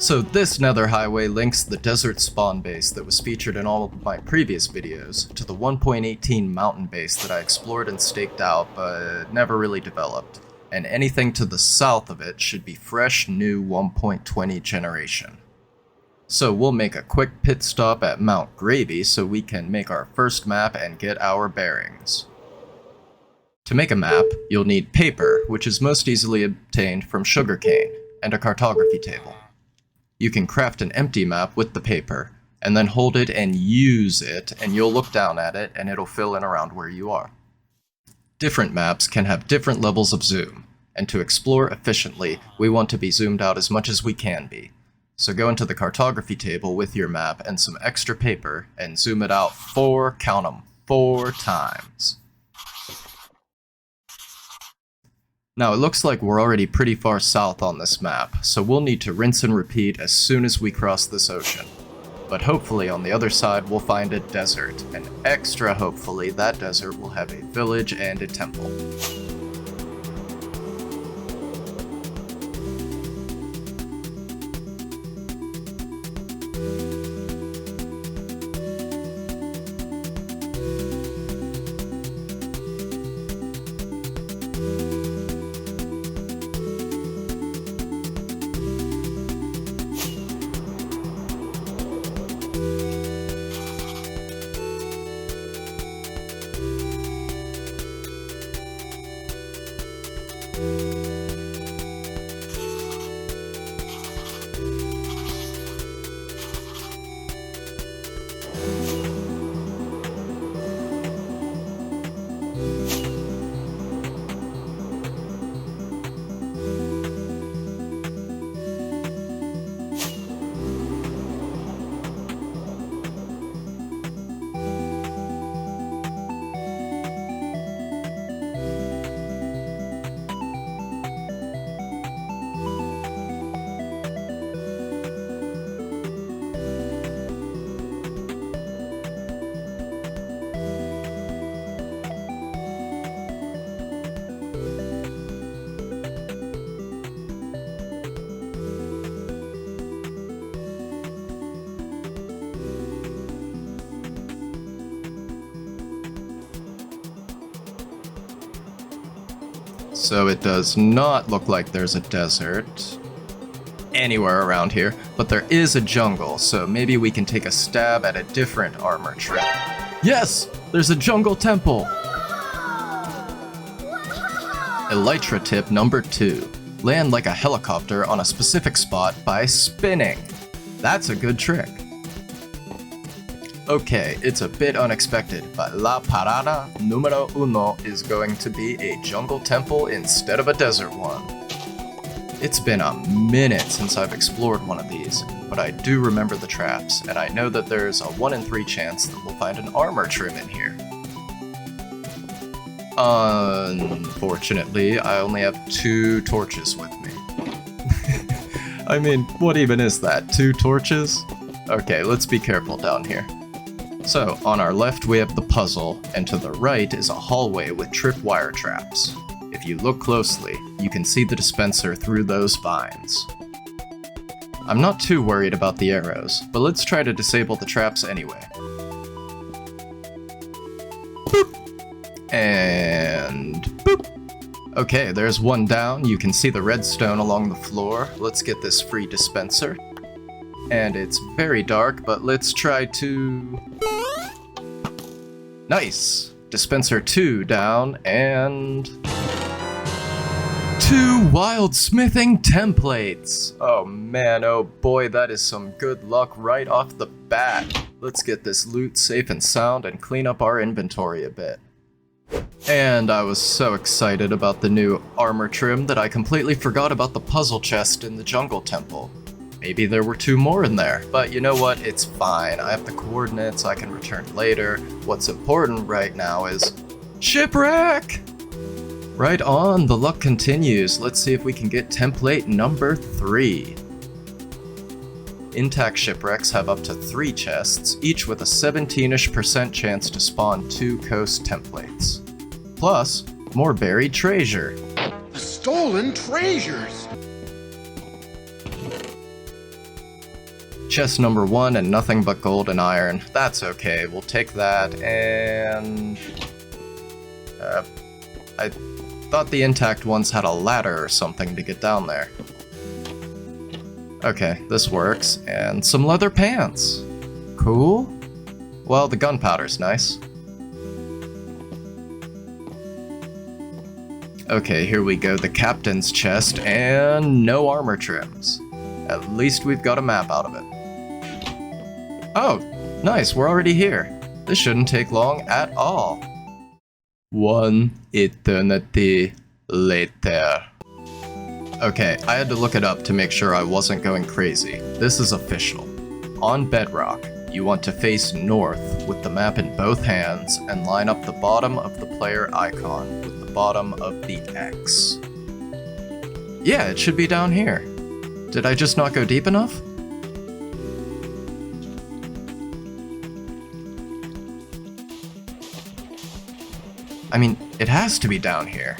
So this nether highway links the desert spawn base that was featured in all of my previous videos to the 1.18 mountain base that I explored and staked out but never really developed, and anything to the south of it should be fresh new 1.20 generation. So we'll make a quick pit stop at LintGravy so we can make our first map and get our bearings. To make a map, you'll need paper, which is most easily obtained from sugarcane, and a cartography table. You can craft an empty map with the paper, and then hold it and use it, and you'll look down at it and it'll fill in around where you are. Different maps can have different levels of zoom, and to explore efficiently, we want to be zoomed out as much as we can be. So go into the cartography table with your map and some extra paper, and zoom it out 4 times. Now it looks like we're already pretty far south on this map, so we'll need to rinse and repeat as soon as we cross this ocean. But hopefully on the other side we'll find a desert, and extra hopefully that desert will have a village and a temple. So it does not look like there's a desert anywhere around here, but there is a jungle, so maybe we can take a stab at a different armor trip. Yes! There's a jungle temple! ELYTRA tip number 2. Land like a helicopter on a specific spot by spinning. That's a good trick. Okay, it's a bit unexpected, but la parada numero uno is going to be a jungle temple instead of a desert one. It's been a minute since I've explored one of these, but I do remember the traps, and I know that there's a 1 in 3 chance that we'll find an armor trim in here. Unfortunately, I only have 2 torches with me. I mean, what even is that? 2 torches? Okay, let's be careful down here. So, on our left we have the puzzle, and to the right is a hallway with tripwire traps. If you look closely, you can see the dispenser through those vines. I'm not too worried about the arrows, but let's try to disable the traps anyway. Boop! And boop! Okay, there's one down. You can see the redstone along the floor. Let's get this free dispenser. And it's very dark, but let's try to... Nice! Dispenser 2 down, and... 2 wild smithing templates! Oh man, oh boy, that is some good luck right off the bat. Let's get this loot safe and sound and clean up our inventory a bit. And I was so excited about the new armor trim that I completely forgot about the puzzle chest in the jungle temple. Maybe there were 2 more in there, but you know what, it's fine. I have the coordinates, I can return later. What's important right now is... Shipwreck! Right on, the luck continues. Let's see if we can get template number 3. Intact shipwrecks have up to 3 chests, each with a 17-ish% chance to spawn 2 coast templates. Plus, more buried treasure. The stolen treasures! Chest number 1 and nothing but gold and iron. That's okay, we'll take that, and... I thought the intact ones had a ladder or something to get down there. Okay, this works, and some leather pants. Cool. Well, the gunpowder's nice. Okay, here we go, the captain's chest, and no armor trims. At least we've got a map out of it. Oh, nice, we're already here. This shouldn't take long at all. 1 eternity later. Okay, I had to look it up to make sure I wasn't going crazy. This is official. On Bedrock, you want to face north with the map in both hands and line up the bottom of the player icon with the bottom of the X. Yeah, it should be down here. Did I just not go deep enough? I mean, it has to be down here.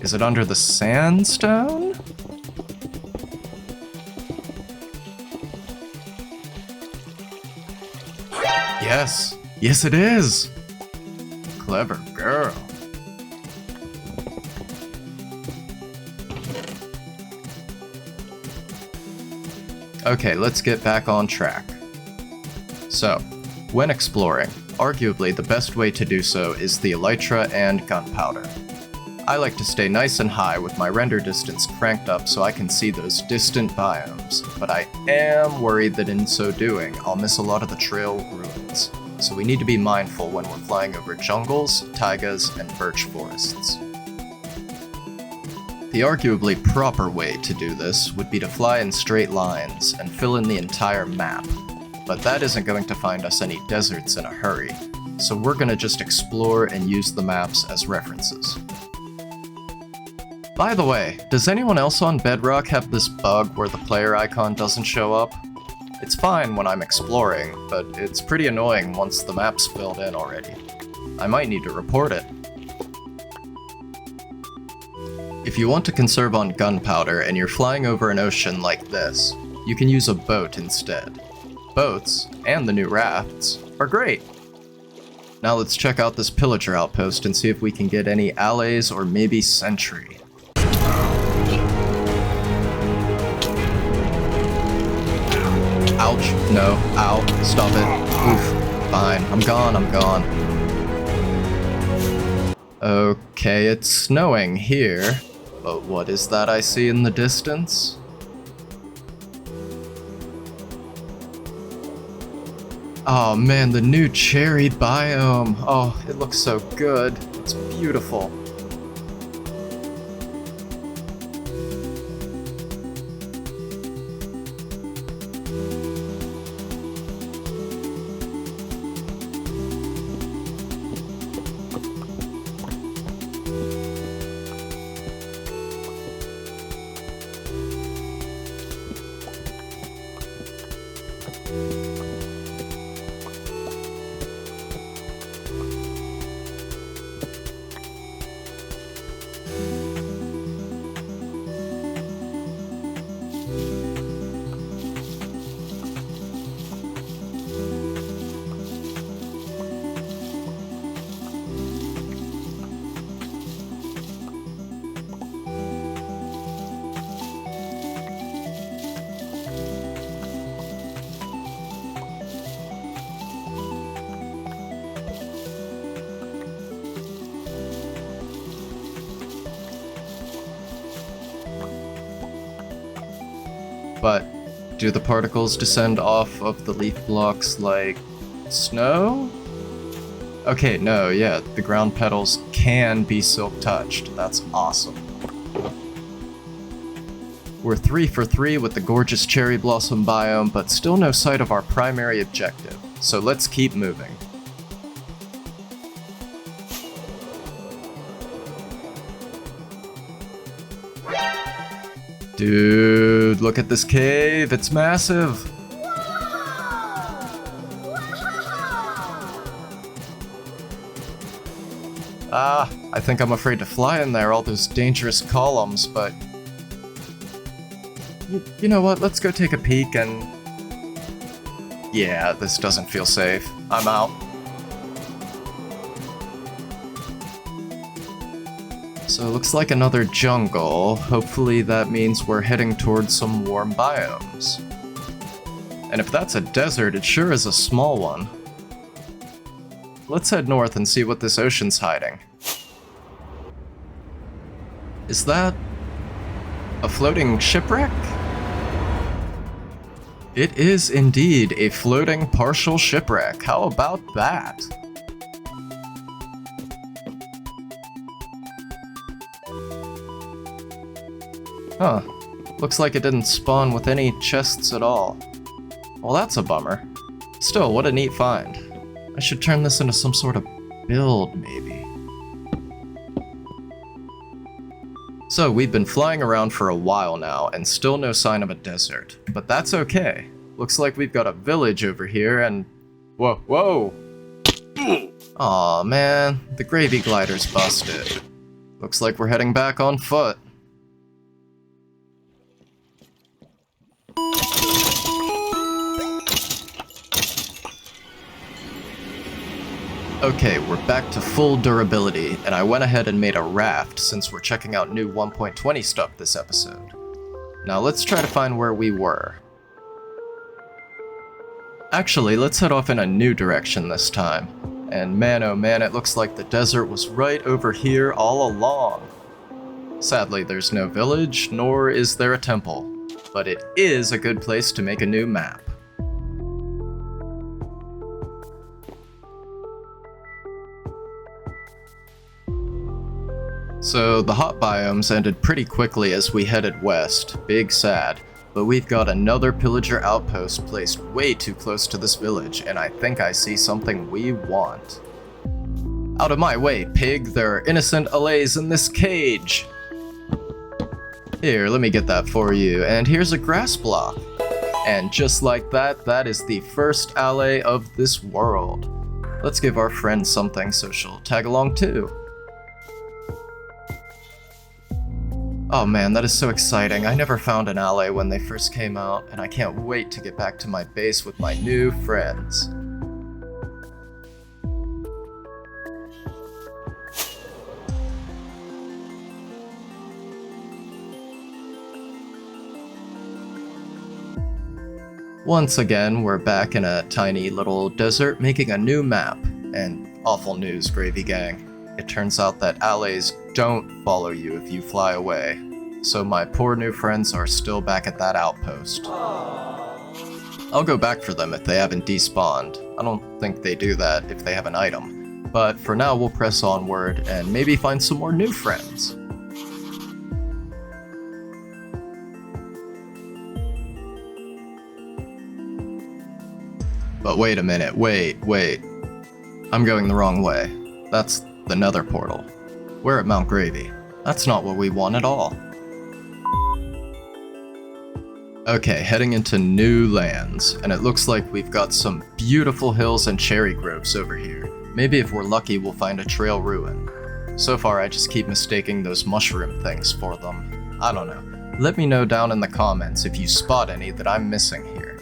Is it under the sandstone? Yes. Yes, it is. Clever girl. Okay, let's get back on track. So, when exploring, arguably the best way to do so is the elytra and gunpowder. I like to stay nice and high with my render distance cranked up so I can see those distant biomes, but I am worried that in so doing, I'll miss a lot of the trail ruins, so we need to be mindful when we're flying over jungles, taigas, and birch forests. The arguably proper way to do this would be to fly in straight lines and fill in the entire map, but that isn't going to find us any deserts in a hurry, so we're gonna just explore and use the maps as references. By the way, does anyone else on Bedrock have this bug where the player icon doesn't show up? It's fine when I'm exploring, but it's pretty annoying once the map's filled in already. I might need to report it. If you want to conserve on gunpowder and you're flying over an ocean like this, you can use a boat instead. Boats, and the new rafts, are great. Now let's check out this pillager outpost and see if we can get any allays or maybe sentry. Ouch, no, ow, stop it, oof, fine, I'm gone. Okay, it's snowing here, but what is that I see in the distance? Oh man, the new cherry biome. Oh, it looks so good. It's beautiful. But do the particles descend off of the leaf blocks like snow? Okay, no, yeah, the ground petals can be silk touched. That's awesome. We're 3 for 3 with the gorgeous cherry blossom biome, but still no sight of our primary objective. So let's keep moving. Dude, look at this cave, it's massive! Ah, I think I'm afraid to fly in there, all those dangerous columns, but... You know what, let's go take a peek and... Yeah, this doesn't feel safe. I'm out. So it looks like another jungle. Hopefully that means we're heading towards some warm biomes. And if that's a desert, it sure is a small one. Let's head north and see what this ocean's hiding. Is that a floating shipwreck? It is indeed a floating partial shipwreck. How about that? Huh. Looks like it didn't spawn with any chests at all. Well, that's a bummer. Still, what a neat find. I should turn this into some sort of build, maybe. So, we've been flying around for a while now, and still no sign of a desert. But that's okay. Looks like we've got a village over here, and... Whoa! Aw, man. The gravy glider's busted. Looks like we're heading back on foot. Okay, we're back to full durability, and I went ahead and made a raft since we're checking out new 1.20 stuff this episode. Now let's try to find where we were. Actually, let's head off in a new direction this time. And man oh man, it looks like the desert was right over here all along. Sadly, there's no village, nor is there a temple, but it is a good place to make a new map. So the hot biomes ended pretty quickly as we headed west, big sad, but we've got another pillager outpost placed way too close to this village, and I think I see something we want. Out of my way, pig, there are innocent allays in this cage! Here, let me get that for you, and here's a grass block. And just like that, that is the first allay of this world. Let's give our friend something so she'll tag along too. Oh man, that is so exciting. I never found an alley when they first came out, and I can't wait to get back to my base with my new friends. Once again, we're back in a tiny little desert making a new map. And awful news, Gravy Gang. It turns out that allays don't follow you if you fly away, so my poor new friends are still back at that outpost. I'll go back for them if they haven't despawned. I don't think they do that if they have an item, but for now we'll press onward and maybe find some more new friends. But wait a minute, wait. I'm going the wrong way. That's the nether portal. We're at Mount Gravy. That's not what we want at all. Okay, heading into new lands, and it looks like we've got some beautiful hills and cherry groves over here. Maybe if we're lucky we'll find a trail ruin. So far I just keep mistaking those mushroom things for them. I don't know. Let me know down in the comments if you spot any that I'm missing here.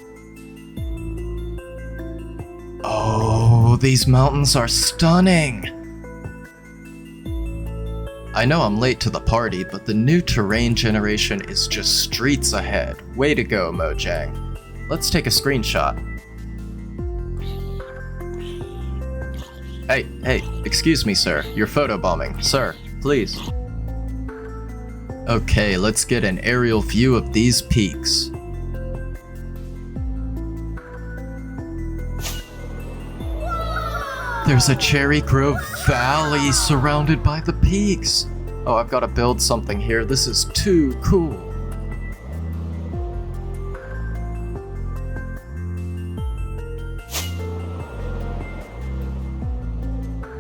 Oh, these mountains are stunning! I know I'm late to the party, but the new terrain generation is just streets ahead. Way to go, Mojang. Let's take a screenshot. Hey, excuse me, sir. You're photobombing. Sir, please. Okay, let's get an aerial view of these peaks. There's a cherry grove valley surrounded by the peaks. Oh, I've got to build something here. This is too cool.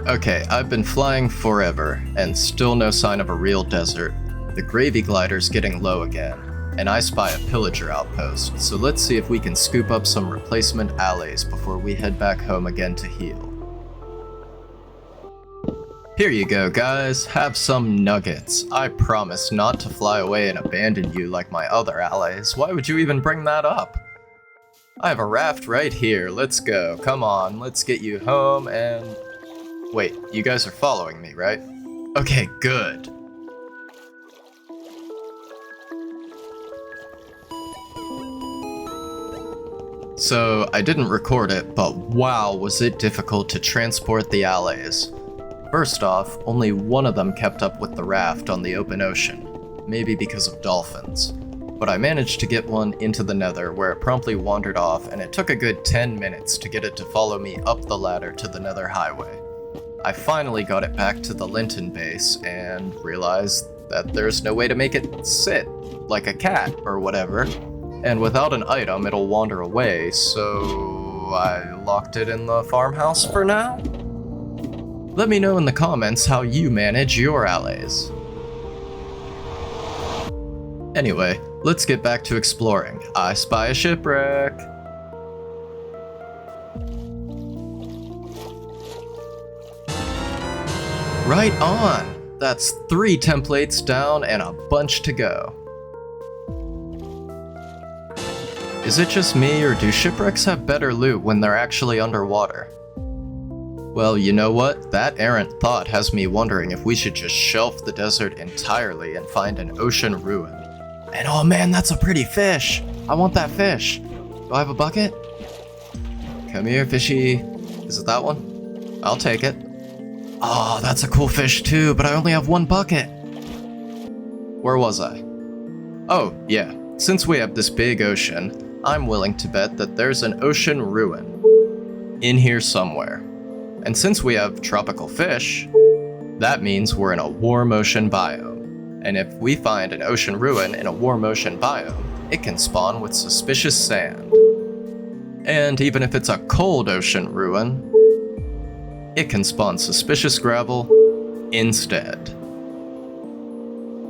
Okay, I've been flying forever, and still no sign of a real desert. The gravy glider's getting low again, and I spy a pillager outpost, so let's see if we can scoop up some replacement allays before we head back home again to heal. Here you go, guys. Have some nuggets. I promise not to fly away and abandon you like my other allies. Why would you even bring that up? I have a raft right here. Let's go. Come on, let's get you home and... Wait, you guys are following me, right? Okay, good. So, I didn't record it, but wow, was it difficult to transport the allays. First off, only one of them kept up with the raft on the open ocean, maybe because of dolphins. But I managed to get one into the nether where it promptly wandered off, and it took a good 10 minutes to get it to follow me up the ladder to the nether highway. I finally got it back to the Linton base and realized that there's no way to make it sit, like a cat or whatever. And without an item, it'll wander away, so I locked it in the farmhouse for now? Let me know in the comments how you manage your allays. Anyway, let's get back to exploring. I spy a shipwreck. Right on! That's 3 templates down and a bunch to go. Is it just me, or do shipwrecks have better loot when they're actually underwater? Well, you know what? That errant thought has me wondering if we should just shelf the desert entirely and find an ocean ruin. And oh man, that's a pretty fish! I want that fish! Do I have a bucket? Come here, fishy. Is it that one? I'll take it. Oh, that's a cool fish too, but I only have 1 bucket. Where was I? Oh, yeah. Since we have this big ocean, I'm willing to bet that there's an ocean ruin in here somewhere. And since we have tropical fish, that means we're in a warm ocean biome. And if we find an ocean ruin in a warm ocean biome, it can spawn with suspicious sand. And even if it's a cold ocean ruin, it can spawn suspicious gravel instead.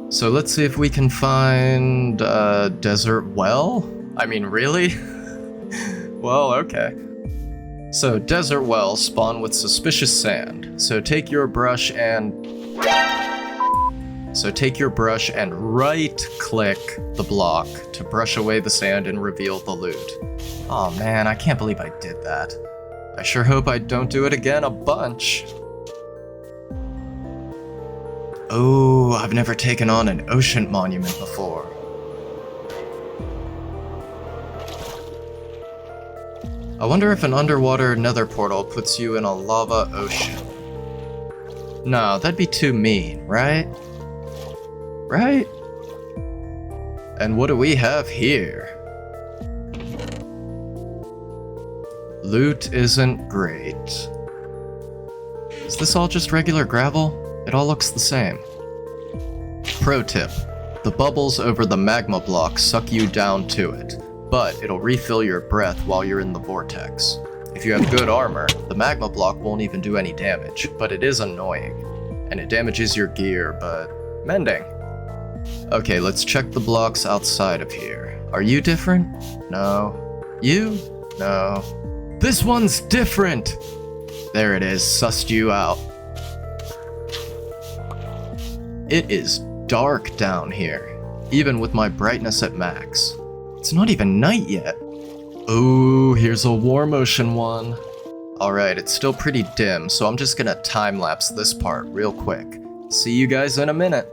So let's see if we can find a desert well? I mean, really? Well, okay. So desert wells spawn with suspicious sand. So take your brush and right-click the block to brush away the sand and reveal the loot. Oh man, I can't believe I did that. I sure hope I don't do it again a bunch. Oh, I've never taken on an ocean monument before. I wonder if an underwater nether portal puts you in a lava ocean. No, that'd be too mean, right? Right? And what do we have here? Loot isn't great. Is this all just regular gravel? It all looks the same. Pro tip: the bubbles over the magma block suck you down to it, but it'll refill your breath while you're in the vortex. If you have good armor, the magma block won't even do any damage, but it is annoying. And it damages your gear, but mending. Okay, let's check the blocks outside of here. Are you different? No. You? No. This one's different! There it is, sussed you out. It is dark down here, even with my brightness at max. It's not even night yet. Ooh, here's a warm ocean one. Alright, it's still pretty dim, so I'm just gonna time-lapse this part real quick. See you guys in a minute.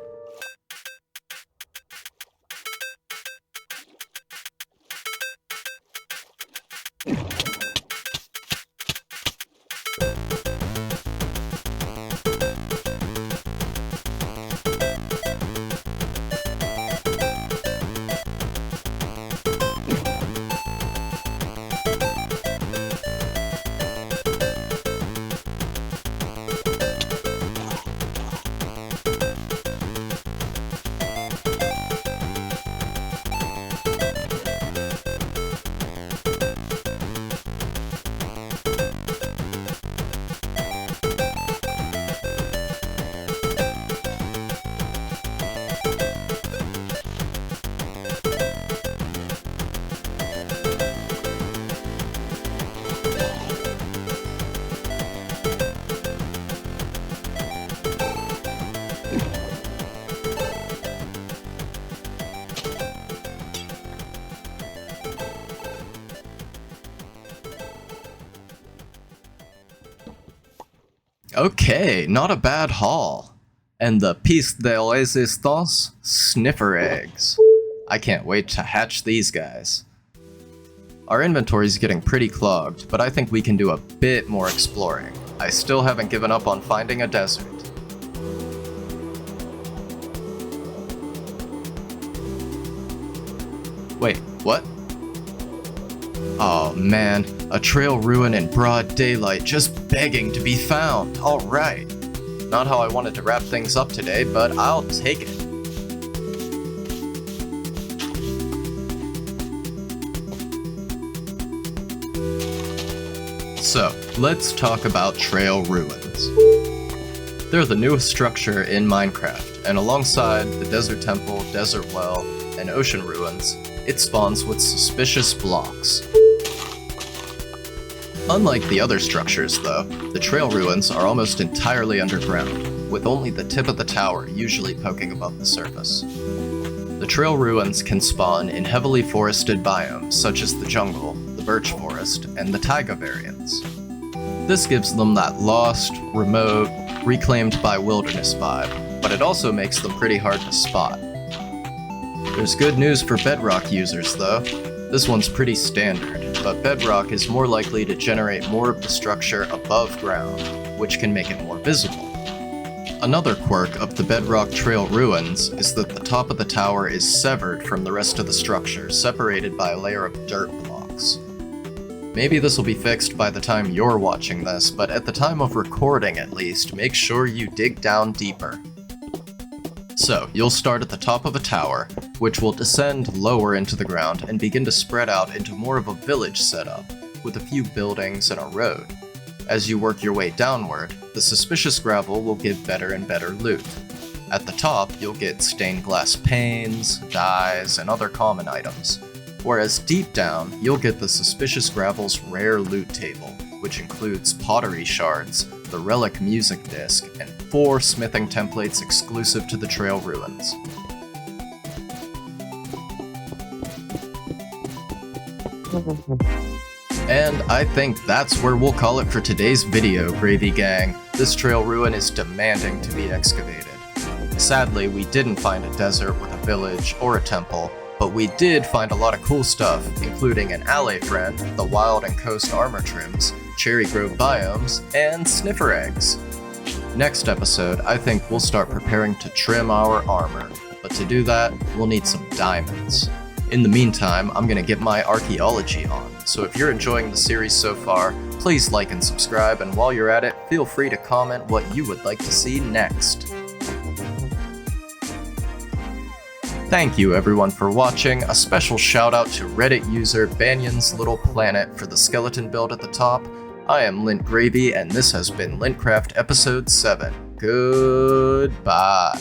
Okay, not a bad haul. And the piece de resistance, sniffer eggs. I can't wait to hatch these guys. Our inventory's getting pretty clogged, but I think we can do a bit more exploring. I still haven't given up on finding a desert. Wait, what? Oh man, a trail ruin in broad daylight just begging to be found. Alright. Not how I wanted to wrap things up today, but I'll take it. So, let's talk about trail ruins. They're the newest structure in Minecraft, and alongside the desert temple, desert well, and ocean ruins, it spawns with suspicious blocks. Unlike the other structures, though, the trail ruins are almost entirely underground, with only the tip of the tower usually poking above the surface. The trail ruins can spawn in heavily forested biomes such as the jungle, the birch forest, and the taiga variants. This gives them that lost, remote, reclaimed by wilderness vibe, but it also makes them pretty hard to spot. There's good news for Bedrock users though. This one's pretty standard, but Bedrock is more likely to generate more of the structure above ground, which can make it more visible. Another quirk of the Bedrock Trail ruins is that the top of the tower is severed from the rest of the structure, separated by a layer of dirt blocks. Maybe this will be fixed by the time you're watching this, but at the time of recording at least, make sure you dig down deeper. So, you'll start at the top of a tower, which will descend lower into the ground and begin to spread out into more of a village setup, with a few buildings and a road. As you work your way downward, the suspicious gravel will give better and better loot. At the top, you'll get stained glass panes, dyes, and other common items. Whereas deep down, you'll get the suspicious gravel's rare loot table, which includes pottery shards, the relic music disc, and 4 smithing templates exclusive to the trail ruins. And I think that's where we'll call it for today's video, Gravy Gang. This trail ruin is demanding to be excavated. Sadly, we didn't find a desert with a village or a temple, but we did find a lot of cool stuff, including an ally friend, the wild and coast armor trims, cherry grove biomes, and sniffer eggs. Next episode, I think we'll start preparing to trim our armor, but to do that, we'll need some diamonds. In the meantime, I'm gonna get my archaeology on, so if you're enjoying the series so far, please like and subscribe, and while you're at it, feel free to comment what you would like to see next. Thank you everyone for watching. A special shout out to Reddit user Banyan's Little Planet for the skeleton build at the top. I am LintGravy, and this has been Lintcraft episode 7. Goodbye.